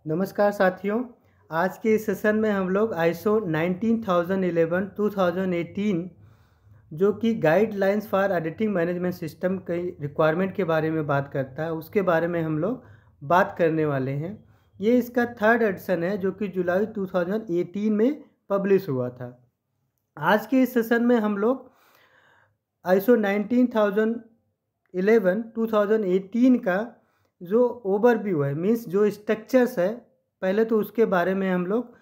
नमस्कार साथियों। आज के इस सेशन में हम लोग ISO 19011 2018 जो कि guidelines for editing management system के रिक्वायरमेंट के बारे में बात करता है, उसके बारे में हम लोग बात करने वाले हैं। ये इसका 3rd एडिशन है जो कि जुलाई 2018 में पब्लिश हुआ था। आज के इस सेशन में हम लोग ISO 19011 2018 का जो ओवरव्यू है, मीन्स जो स्ट्रक्चर्स है, पहले तो उसके बारे में हम लोग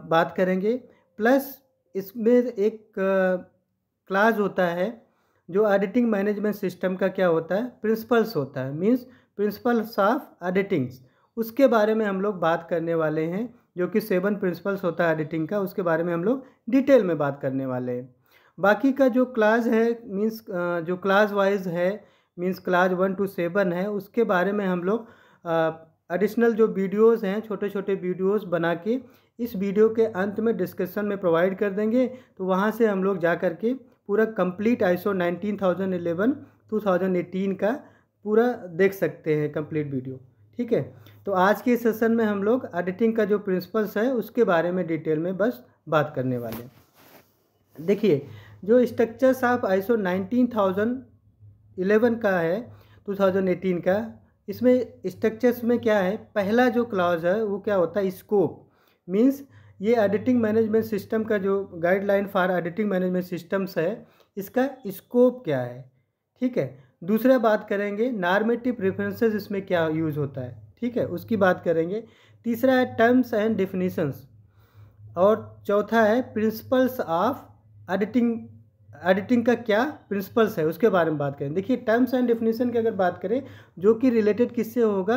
बात करेंगे। प्लस इसमें एक क्लास होता है जो एडिटिंग मैनेजमेंट सिस्टम का क्या होता है, प्रिंसिपल्स होता है, मीन्स प्रिंसिपल्स ऑफ एडिटिंग्स, उसके बारे में हम लोग बात करने वाले हैं। जो कि 7 प्रिंसिपल्स होता है एडिटिंग का, उसके बारे में हम लोग डिटेल में बात करने वाले हैं। बाकी का जो क्लास है, मीन्स जो क्लास वाइज है, मीन्स क्लास 1 to 7 है, उसके बारे में हम लोग एडिशनल जो वीडियोस हैं, छोटे छोटे वीडियोस बना के इस वीडियो के अंत में डिस्क्रिप्शन में प्रोवाइड कर देंगे। तो वहाँ से हम लोग जा कर के पूरा कंप्लीट ISO 19011 2018 का पूरा देख सकते हैं, कंप्लीट वीडियो। ठीक है, तो आज के सेशन में हम लोग एडिटिंग का जो प्रिंसिपल्स है उसके बारे में डिटेल में बस बात करने वाले हैं। देखिए, जो स्ट्रक्चर्स ऑफ ISO 19011 का है 2018 का, इसमें स्ट्रक्चर्स में क्या है, पहला जो क्लॉज है वो क्या होता है, स्कोप। मीन्स ये एडिटिंग मैनेजमेंट सिस्टम का जो guideline for editing management systems है, इसका स्कोप क्या है। ठीक है, दूसरा बात करेंगे नॉर्मेटिव रेफरेंसेस, इसमें क्या यूज़ होता है। ठीक है, उसकी बात करेंगे। तीसरा है टर्म्स एंड डेफिनेशंस, और चौथा है प्रिंसिपल्स ऑफ एडिटिंग का क्या प्रिंसिपल्स है, उसके बारे में बात करें। देखिए, टर्म्स एंड डेफिनेशन की अगर बात करें, जो कि रिलेटेड किससे होगा,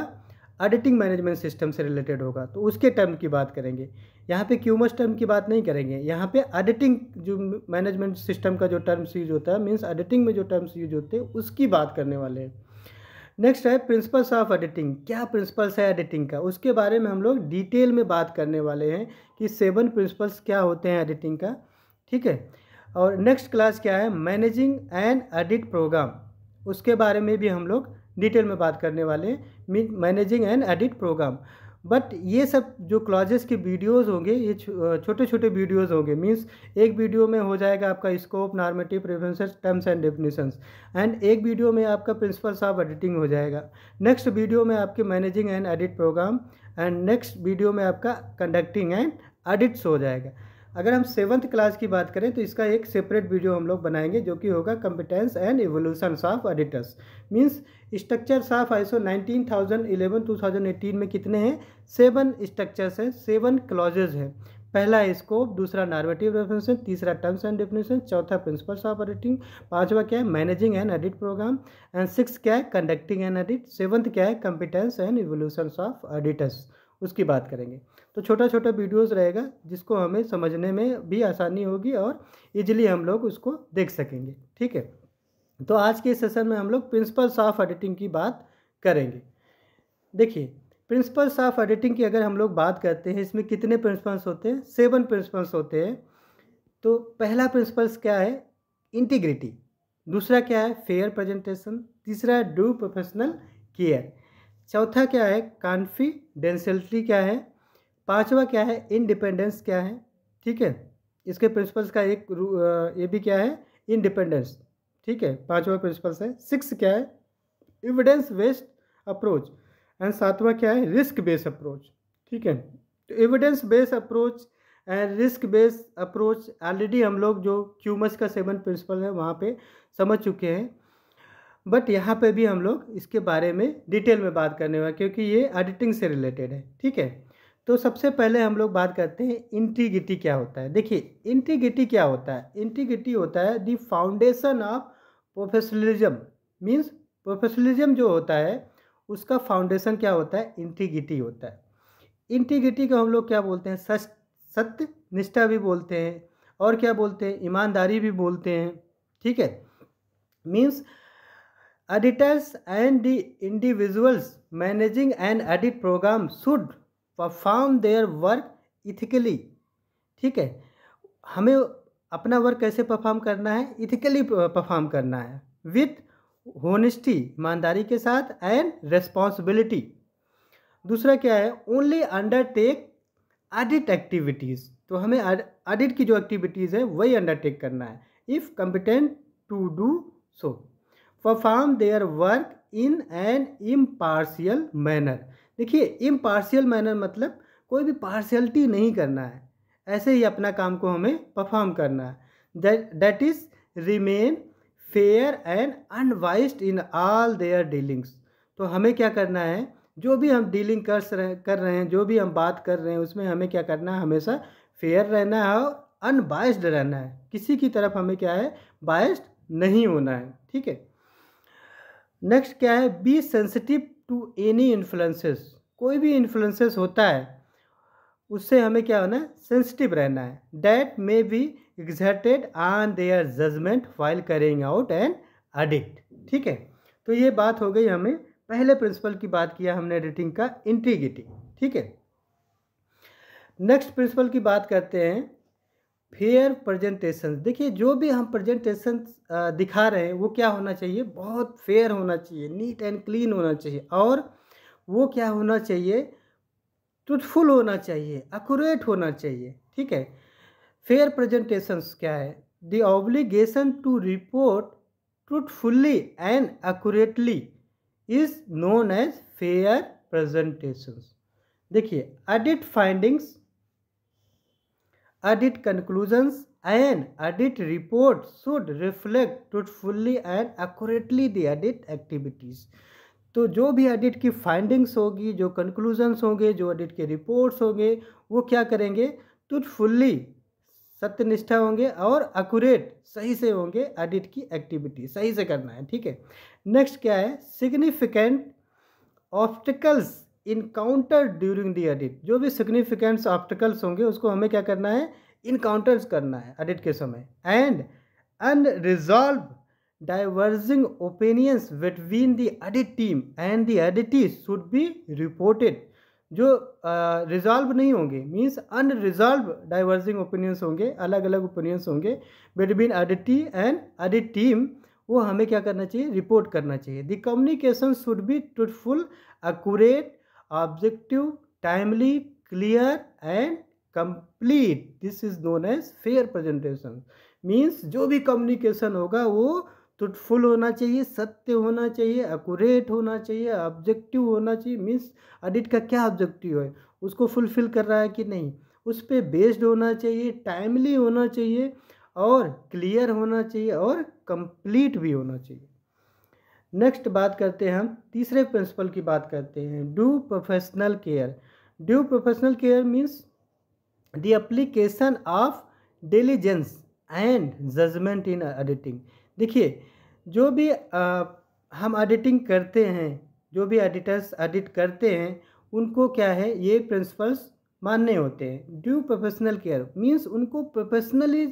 एडिटिंग मैनेजमेंट सिस्टम से रिलेटेड होगा, तो उसके टर्म की बात करेंगे। यहाँ पे क्यूमस टर्म की बात नहीं करेंगे, यहाँ पे एडिटिंग जो मैनेजमेंट सिस्टम का जो टर्म्स यूज होता है, मीन्स एडिटिंग में जो टर्म्स यूज होते हैं उसकी बात करने वाले हैं। नेक्स्ट है प्रिंसिपल्स ऑफ एडिटिंग, क्या प्रिंसिपल्स है एडिटिंग का, उसके बारे में हम लोग डिटेल में बात करने वाले हैं कि 7 प्रिंसिपल्स क्या होते हैं एडिटिंग का। ठीक है, और नेक्स्ट क्लास क्या है, मैनेजिंग एंड एडिट प्रोग्राम, उसके बारे में भी हम लोग डिटेल में बात करने वाले हैं, managing and audit programme. But ये सब जो क्लॉजेस के वीडियोस होंगे, ये छोटे छोटे वीडियोस होंगे, मींस एक वीडियो में हो जाएगा आपका scope, normative, preferences, terms and definitions, and एक वीडियो में आपका प्रिंसिपल्स ऑफ एडिटिंग हो जाएगा। नेक्स्ट वीडियो में आपके managing and audit programme, and next video में आपका कंडक्टिंग एंड एडिट्स हो जाएगा। अगर हम 7th क्लास की बात करें तो इसका एक सेपरेट वीडियो हम लोग बनाएंगे, जो कि होगा competence and evaluations of editors. Means structures of ISO 19011 2018 में कितने हैं, 7 स्ट्रक्चर्स हैं, 7 क्लॉजेज हैं। पहला है स्कोप, दूसरा नॉर्मेटिव रेफरेंसेस, तीसरा टर्म्स एंड डेफिनेशन, चौथा प्रिंसिपल्स ऑफ एडिटिंग, पांचवा क्या है managing and audit programme, and 6 क्या है कंडक्टिंग एंड एडिट, 7th क्या है competence and evaluations of auditors, उसकी बात करेंगे। तो छोटा छोटा वीडियोस रहेगा जिसको हमें समझने में भी आसानी होगी और इजीली हम लोग उसको देख सकेंगे। ठीक है, तो आज के सेशन में हम लोग प्रिंसिपल्स ऑफ एडिटिंग की बात करेंगे। देखिए, प्रिंसिपल्स ऑफ एडिटिंग की अगर हम लोग बात करते हैं, इसमें कितने प्रिंसिपल्स होते हैं, 7 प्रिंसिपल्स होते हैं। तो पहला प्रिंसिपल्स क्या है, इंटीग्रिटी, दूसरा क्या है फेयर प्रेजेंटेशन, तीसरा है डू प्रोफेशनल केयर, चौथा क्या है कॉन्फिडेंशियलिटी क्या है, पांचवा क्या है इंडिपेंडेंस क्या है। ठीक है, इसके प्रिंसिपल्स का एक ये भी क्या है, इंडिपेंडेंस। ठीक है, पांचवा प्रिंसिपल्स है। 6 क्या है एविडेंस बेस्ड अप्रोच, एंड 7वां क्या है रिस्क बेस्ड अप्रोच। ठीक है, तो evidence based approach and risk based approach already हम लोग जो क्यूमस का 7 प्रिंसिपल है वहाँ पे समझ चुके हैं, बट यहाँ पे भी हम लोग इसके बारे में डिटेल में बात करने वाले, क्योंकि ये एडिटिंग से रिलेटेड है। ठीक है, तो सबसे पहले हम लोग बात करते हैं इंटीग्रिटी क्या होता है। देखिए, इंटीग्रिटी क्या होता है, इंटीग्रिटी होता है the foundation of professionalism. Means professionalism जो होता है उसका फाउंडेशन क्या होता है, इंटीग्रिटी होता है। इंटीग्रिटी को हम लोग क्या बोलते हैं, सत्य निष्ठा भी बोलते हैं, और क्या बोलते हैं, ईमानदारी भी बोलते हैं। ठीक है, means editors and the individuals managing and audit programme should perform their work ethically. ठीक है, हमें अपना वर्क कैसे परफॉर्म करना है, इथिकली परफॉर्म करना है, विथ होनेस्टी, ईमानदारी के साथ, एंड रेस्पॉन्सिबिलिटी। दूसरा क्या है, ओनली अंडरटेक ऑडिट एक्टिविटीज़, तो हमें ऑडिट की जो एक्टिविटीज़ है वही अंडरटेक करना है। If competent to do so, perform their work in an impartial manner. देखिए इम्पार्शियल मैनर मतलब कोई भी पार्शियलिटी नहीं करना है, ऐसे ही अपना काम को हमें परफॉर्म करना है। That is remain fair and unbiased in all their dealings. तो हमें क्या करना है, जो भी हम डीलिंग कर रहे हैं, जो भी हम बात कर रहे हैं, उसमें हमें क्या करना है, हमेशा फेयर रहना है और अनबाइस्ड रहना है। किसी की तरफ हमें क्या है, बाइस्ड नहीं होना है, ठीक है। नेक्स्ट क्या है, be sensitive to any influences. कोई भी इन्फ्लुएंसेस होता है उससे हमें क्या होना है, सेंसिटिव रहना है। That may be exerted on their judgement while carrying out an audit, ठीक है। तो ये बात हो गई, हमें पहले प्रिंसिपल की बात किया हमने एडिटिंग का, इंटीग्रिटी, ठीक है। नेक्स्ट प्रिंसिपल की बात करते हैं, फेयर प्रेजेंटेशन। देखिए जो भी हम प्रेजेंटेशन दिखा रहे हैं वो क्या होना चाहिए, बहुत फेयर होना चाहिए, नीट एंड क्लीन होना चाहिए, और वो क्या होना चाहिए, ट्रूथफुल होना चाहिए, एक्यूरेट होना चाहिए, ठीक है। फेयर प्रेजेंटेशंस क्या है, the obligation to report truthfully and accurately is known as fair presentations. देखिए audit findings, audit conclusions and audit report should reflect truthfully and accurately the audit activities. तो जो भी ऑडिट की फाइंडिंग्स होगी, जो conclusions होंगे, जो ऑडिट के रिपोर्ट्स होंगे, वो क्या करेंगे, ट्रूथफुल्ली, सत्यनिष्ठा होंगे और एक्यूरेट, सही से होंगे। ऑडिट की एक्टिविटी सही से करना है, ठीक है। नेक्स्ट क्या है, significant obstacles encounter during the audit. जो भी सिग्निफिकेंट ऑब्स्टिकल्स होंगे उसको हमें क्या करना है, इनकाउंटर्स करना है ऑडिट के समय। And unresolved diverging opinions between the audit team and the auditees should be reported। जो रिजॉल्व नहीं होंगे, मीन्स अनरिजॉल्व डाइवर्जिंग ओपिनियंस होंगे, अलग अलग ओपिनियंस होंगे between auditee and audit team, वो हमें क्या करना चाहिए, रिपोर्ट करना चाहिए। The communication should be truthful, accurate, objective, timely, clear and complete. This is known as fair presentation. Means जो भी कम्युनिकेशन होगा वो ट्रूथफुल होना चाहिए, सत्य होना चाहिए, एक्यूरेट होना चाहिए, ऑब्जेक्टिव होना चाहिए। मीन्स ऑडिट का क्या ऑब्जेक्टिव है, उसको फुलफिल कर रहा है कि नहीं, उस पर बेस्ड होना चाहिए, टाइमली होना चाहिए और क्लियर होना चाहिए और कंप्लीट भी होना चाहिए। नेक्स्ट बात करते हैं हम तीसरे प्रिंसिपल की बात करते हैं, due professional care. Due professional care means the application of diligence and judgement in auditing. देखिए जो भी हम एडिटिंग करते हैं, जो भी एडिटर्स एडिट करते हैं, उनको क्या है, ये प्रिंसिपल्स मानने होते हैं। ड्यू प्रोफेशनल केयर मीन्स उनको प्रोफेशनली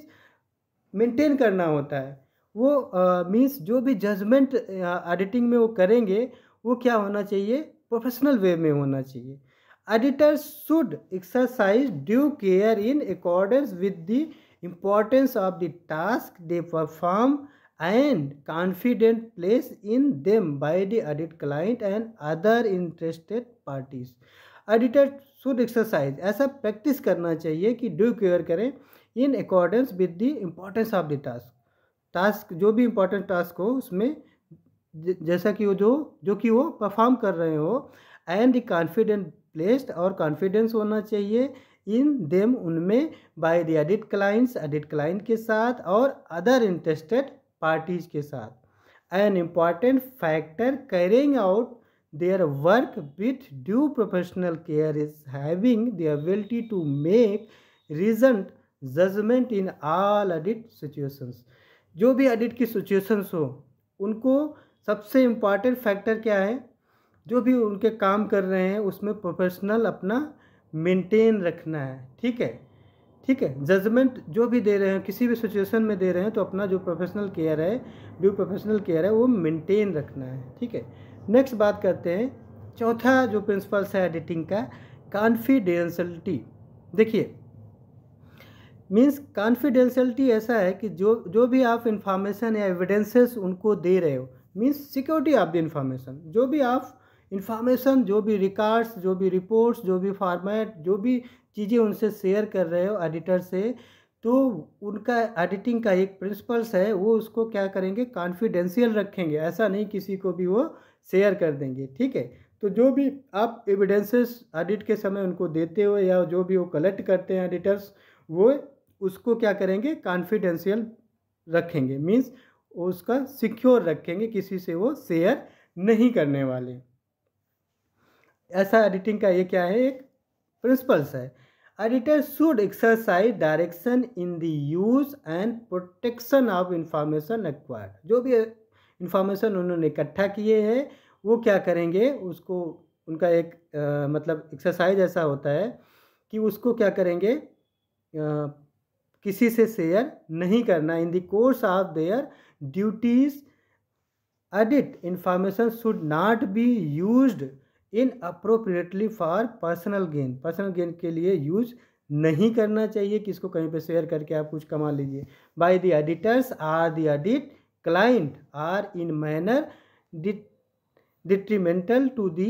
मेंटेन करना होता है। वो मीन्स जो भी जजमेंट एडिटिंग में वो करेंगे वो क्या होना चाहिए, प्रोफेशनल वे में होना चाहिए। Editors should exercise due care in accordance with the importance of the task they perform and confident place in them by the audit client and other interested parties। Auditor should exercise, ऐसा practice करना चाहिए कि due care करें in accordance with the importance of the task, जो भी important task हो उसमें जैसा कि वो जो कि वो परफॉर्म कर रहे हो, एंड कॉन्फिडेंट प्लेस्ड, और कॉन्फिडेंस होना चाहिए इन देम, उनमें, by the audit clients, audit client के साथ और अदर इंटरेस्टेड पार्टीज के साथ। An important factor carrying out their work with due professional care is having the ability to make reasoned judgement in all audit situations. जो भी audit की situations हो उनको सबसे इम्पॉर्टेंट फैक्टर क्या है, जो भी उनके काम कर रहे हैं उसमें प्रोफेशनल अपना मेंटेन रखना है, ठीक है, ठीक है। जजमेंट जो भी दे रहे हैं, किसी भी सिचुएशन में दे रहे हैं, तो अपना जो प्रोफेशनल केयर है, ड्यू प्रोफेशनल केयर है, वो मेंटेन रखना है, ठीक है। नेक्स्ट बात करते हैं, चौथा जो प्रिंसिपल्स है एडिटिंग का, कॉन्फिडेंशियलिटी। देखिए मीन्स कॉन्फिडेंशियलिटी ऐसा है कि जो भी आप इंफॉर्मेशन या एविडेंसेस उनको दे रहे हो, means security of the information, जो भी आप इंफॉर्मेशन, जो भी रिकॉर्ड्स, जो भी रिपोर्ट्स, जो भी फॉर्मेट, जो भी चीज़ें उनसे शेयर कर रहे हो एडिटर से, तो उनका एडिटिंग का एक प्रिंसिपल्स है, वो उसको क्या करेंगे, कॉन्फिडेंशियल रखेंगे। ऐसा नहीं किसी को भी वो शेयर कर देंगे, ठीक है। तो जो भी आप एविडेंसेस एडिट के समय उनको देते हो या जो भी वो कलेक्ट करते हैं एडिटर्स, वो उसको क्या करेंगे, कॉन्फिडेंशियल रखेंगे, मीन्स उसका सिक्योर रखेंगे, किसी से वो शेयर नहीं करने वाले। ऐसा एडिटिंग का ये क्या है, एक प्रिंसिपल्स है। Editor should exercise direction in the use and protection of information acquired. जो भी इंफॉर्मेशन उन्होंने इकट्ठा किए हैं वो क्या करेंगे, उसको उनका एक मतलब एक्सरसाइज ऐसा होता है कि उसको क्या करेंगे, किसी से शेयर नहीं करना। In the course of their duties edit information should not be used in appropriately for personal gain. Personal gain के लिए यूज नहीं करना चाहिए, किसको कहीं पे शेयर करके आप कुछ कमा लीजिए। By the auditors or the audit client or in manner detrimental to the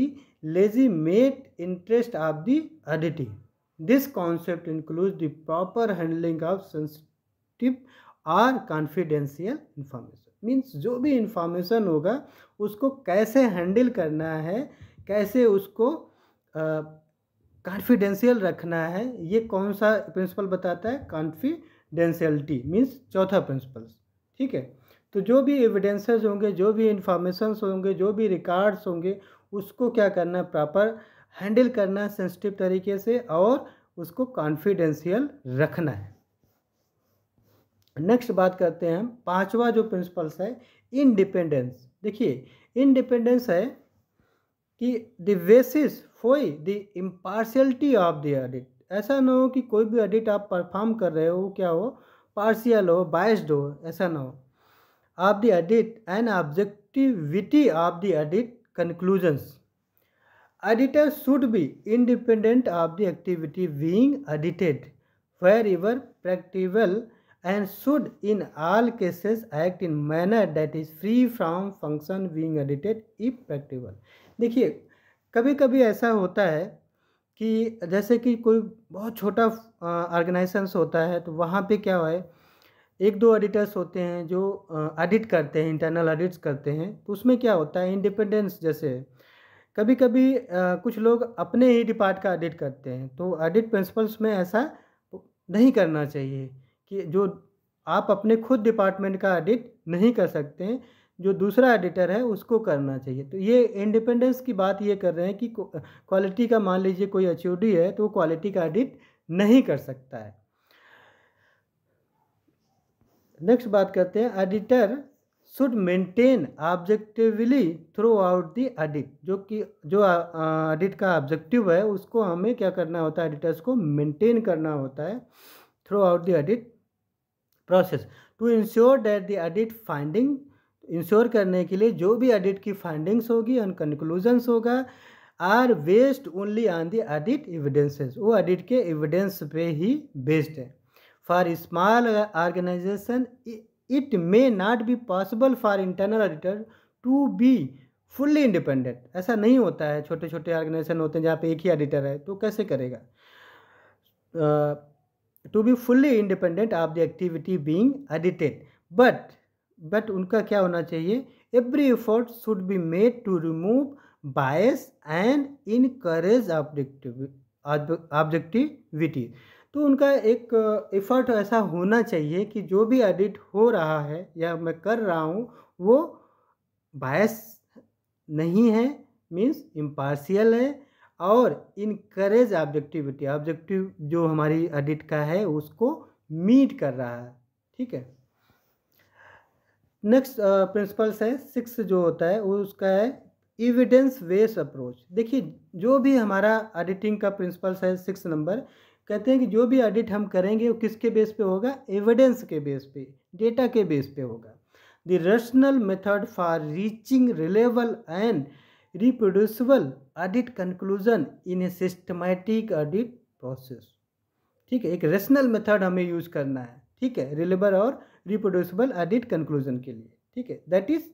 legitimate interest of the editing. This concept includes the proper handling of sensitive or confidential information. Means जो भी information होगा उसको कैसे handle करना है, कैसे उसको confidential रखना है, ये कौन सा प्रिंसिपल बताता है, कॉन्फिडेंशियलिटी मीन्स चौथा प्रिंसिपल, ठीक है। तो जो भी एविडेंसेस होंगे, जो भी इंफॉर्मेशंस होंगे, जो भी रिकॉर्ड्स होंगे, उसको क्या करना है, प्रॉपर हैंडल करना है सेंसिटिव तरीके से और उसको कॉन्फिडेंशियल रखना है। नेक्स्ट बात करते हैं हम, पांचवा जो प्रिंसिपल्स है इंडिपेंडेंस। देखिए इंडिपेंडेंस है कि the basis for the impartiality of the edit. ऐसा ना हो कि कोई भी एडिट आप परफॉर्म कर रहे हो क्या हो, पार्शियल हो, बायस्ड हो, ऐसा ना हो। of the edit and objectivity of the edit conclusions. Editor should be independent of the activity being edited wherever practicable and should in all cases act in manner that is free from function being edited if practicable. देखिए कभी कभी ऐसा होता है कि जैसे कि कोई बहुत छोटा ऑर्गेनाइजेशन होता है, तो वहाँ पे क्या है, एक दो एडिटर्स होते हैं जो एडिट करते हैं, इंटरनल एडिट्स करते हैं। तो उसमें क्या होता है, इंडिपेंडेंस जैसे कभी कभी कुछ लोग अपने ही डिपार्ट का एडिट करते हैं। तो एडिट प्रिंसिपल्स में ऐसा नहीं करना चाहिए कि जो आप अपने खुद डिपार्टमेंट का एडिट नहीं कर सकते हैं, जो दूसरा एडिटर है उसको करना चाहिए। तो ये इंडिपेंडेंस की बात ये कर रहे हैं कि क्वालिटी का मान लीजिए कोई एचओडी है तो वो क्वालिटी का एडिट नहीं कर सकता है। नेक्स्ट बात करते हैं, editor should maintain objectively through out the edit. जो एडिट का ऑब्जेक्टिव है उसको हमें क्या करना होता है, एडिटर्स को मेंटेन करना होता है throughout the audit process to ensure that the audit finding, ensure करने के लिए जो भी एडिट की फाइंडिंग्स होगी और कंक्लूजन्स होगा are based only on the audit evidences, वो एडिट के एविडेंस पे ही बेस्ड है। For small organization, it may not be possible for internal editor to be fully independent. ऐसा नहीं होता है, छोटे छोटे ऑर्गेनाइजेशन होते हैं जहाँ पे एक ही एडिटर है, तो कैसे करेगा, to be fully independent of the activity being edited. But उनका क्या होना चाहिए, every effort should be made to remove bias and encourage objectivity. तो उनका एक एफर्ट ऐसा होना चाहिए कि जो भी एडिट हो रहा है या मैं कर रहा हूँ वो बायस नहीं है, मीन्स इम्पार्शियल है, और इनकरेज ऑब्जेक्टिविटी, ऑब्जेक्टिव जो हमारी एडिट का है उसको मीट कर रहा है, ठीक है। नेक्स्ट प्रिंसिपल्स है 6 जो होता है वो उसका है एविडेंस बेस्ड अप्रोच। देखिए जो भी हमारा एडिटिंग का प्रिंसिपल्स है 6 नंबर, कहते हैं कि जो भी एडिट हम करेंगे वो किसके बेस पे होगा, एविडेंस के बेस पे, डेटा के बेस पे होगा। The rational method for reaching reliable and reproducible edit conclusion in A systematic edit process, ठीक है। एक रैशनल मेथड हमें यूज करना है, ठीक है, रिलेबल और रिप्रोड्यूसिबल एडिट कंक्लूजन के लिए, ठीक है। That is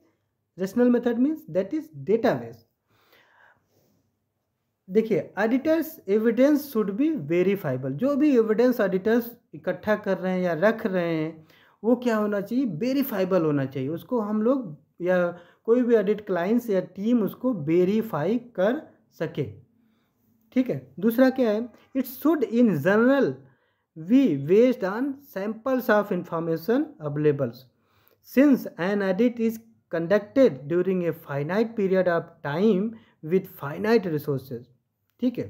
rational method means that is database. देखिए, auditor's evidence should be verifiable. जो भी एविडेंस एडिटर्स इकट्ठा कर रहे हैं या रख रहे हैं, वो क्या होना चाहिए, वेरीफाइबल होना चाहिए। उसको हम लोग या कोई भी एडिट क्लाइंट्स या टीम उसको वेरीफाई कर सके। ठीक है। दूसरा क्या है, it should in general be based on samples of information available since an audit is conducted during a finite period of time with finite resources। ठीक है।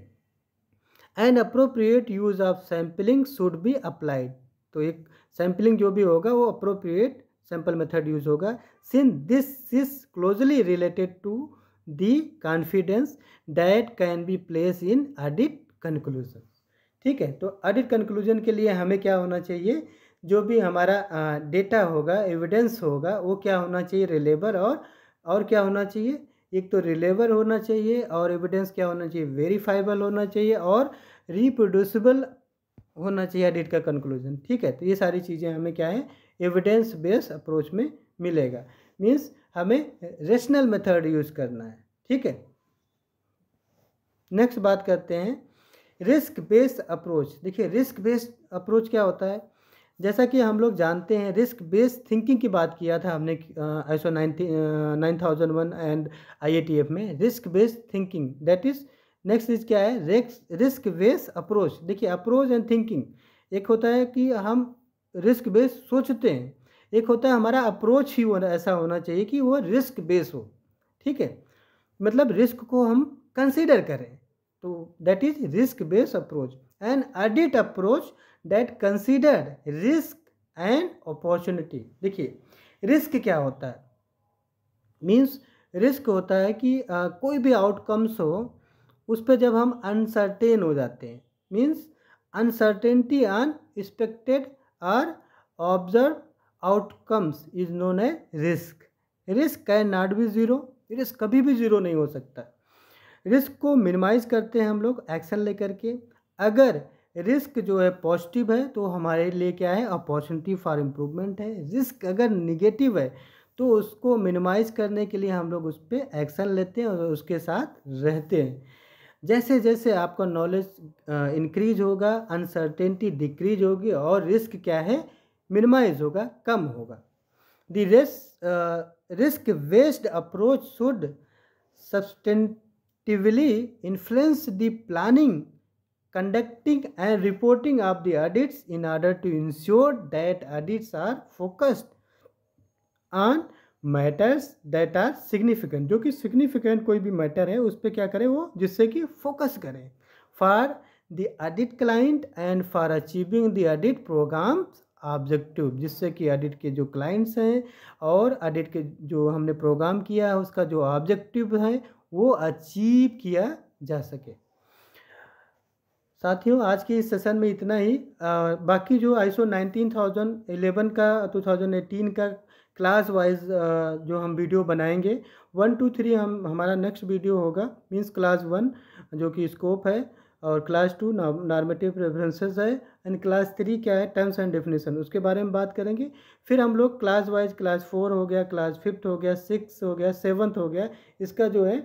An appropriate use of sampling should be applied. तो एक sampling जो भी होगा वो appropriate sample method use होगा। Since this is closely related to the confidence that can be place in audit conclusion. ठीक है। तो ऑडिट कंक्लूजन के लिए हमें क्या होना चाहिए, जो भी हमारा डेटा होगा, एविडेंस होगा, वो क्या होना चाहिए, रिलेबल और क्या होना चाहिए, एक तो रिलेबल होना चाहिए और एविडेंस क्या होना चाहिए, वेरीफाइबल होना चाहिए और रिप्रोड्यूसिबल होना चाहिए ऑडिट का कंक्लूजन। ठीक है। तो ये सारी चीज़ें हमें क्या है, एविडेंस बेस्ड अप्रोच में मिलेगा। मीन्स हमें रेशनल मेथड यूज करना है। ठीक है। नेक्स्ट बात करते हैं रिस्क बेस्ड अप्रोच। देखिए, रिस्क बेस्ड अप्रोच क्या होता है, जैसा कि हम लोग जानते हैं रिस्क बेस्ड थिंकिंग की बात किया था हमने ISO 9001 एंड IATF में। Risk based thinking that is next is क्या है, रिस्क बेस्ड अप्रोच। देखिए, अप्रोच एंड थिंकिंग, एक होता है कि हम रिस्क बेस्ड सोचते हैं, एक होता है हमारा अप्रोच ही ऐसा होना चाहिए कि वो रिस्क बेस्ड हो। ठीक है। मतलब रिस्क को हम कंसिडर करें, तो that is risk based approach. And audit approach that considered risk and opportunity. देखिए, रिस्क क्या होता है, मीन्स रिस्क होता है कि कोई भी आउटकम्स हो उस पर जब हम अनसर्टेन हो जाते हैं, मीन्स अनसर्टेनिटी अनएक्सपेक्टेड और observe outcomes is known as risk. Risk can not be zero, risk कभी भी जीरो नहीं हो सकता। रिस्क को मिनिमाइज करते हैं हम लोग एक्शन लेकर के। अगर रिस्क जो है पॉजिटिव है तो हमारे लिए क्या है, अपॉर्चुनिटी फॉर इम्प्रूवमेंट है। रिस्क अगर निगेटिव है तो उसको मिनिमाइज करने के लिए हम लोग उस पर एक्शन लेते हैं और उसके साथ रहते हैं। जैसे जैसे आपका नॉलेज इंक्रीज होगा, अनसर्टेनिटी डिक्रीज होगी और रिस्क क्या है, मिनिमाइज होगा, कम होगा। The risk based approach should substantively influence the planning, conducting and reporting of the audits in order to ensure that audits are focused on matters that are significant। जो कि significant कोई भी matter है उस पर क्या करें, वो जिससे कि फोकस करें for the audit client and for achieving the audit programs objective, जिससे कि ऑडिट के जो क्लाइंट्स हैं और ऑडिट के जो हमने प्रोग्राम किया है उसका जो ऑब्जेक्टिव है वो अचीव किया जा सके। साथियों, आज के इस सेशन में इतना ही। बाकी जो ISO 19011 का 2018 का क्लास वाइज जो हम वीडियो बनाएंगे, 1 2 3 हमारा नेक्स्ट वीडियो होगा। मींस क्लास 1 जो कि स्कोप है और क्लास 2 नॉर्मेटिव प्रेफरेंसेस है एंड क्लास 3 क्या है, टर्म्स एंड डेफिनेशन, उसके बारे में बात करेंगे। फिर हम लोग क्लास वाइज क्लास 4 हो गया, क्लास 5 हो गया, 6 हो गया, 7 हो गया, इसका जो है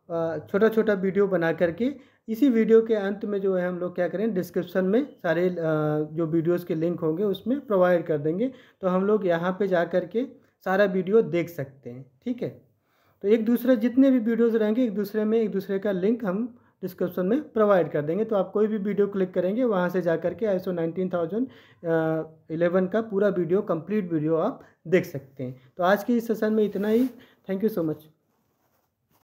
छोटा छोटा वीडियो बना करके इसी वीडियो के अंत में जो है हम लोग क्या करें, डिस्क्रिप्शन में सारे जो वीडियोस के लिंक होंगे उसमें प्रोवाइड कर देंगे, तो हम लोग यहाँ पे जा कर के सारा वीडियो देख सकते हैं। ठीक है। तो एक दूसरे जितने भी वीडियोस रहेंगे एक दूसरे का लिंक हम डिस्क्रिप्शन में प्रोवाइड कर देंगे, तो आप कोई भी वीडियो क्लिक करेंगे वहाँ से जा कर के ISO 19011 का पूरा वीडियो, कंप्लीट वीडियो आप देख सकते हैं। तो आज के इस सेशन में इतना ही। Thank you so much.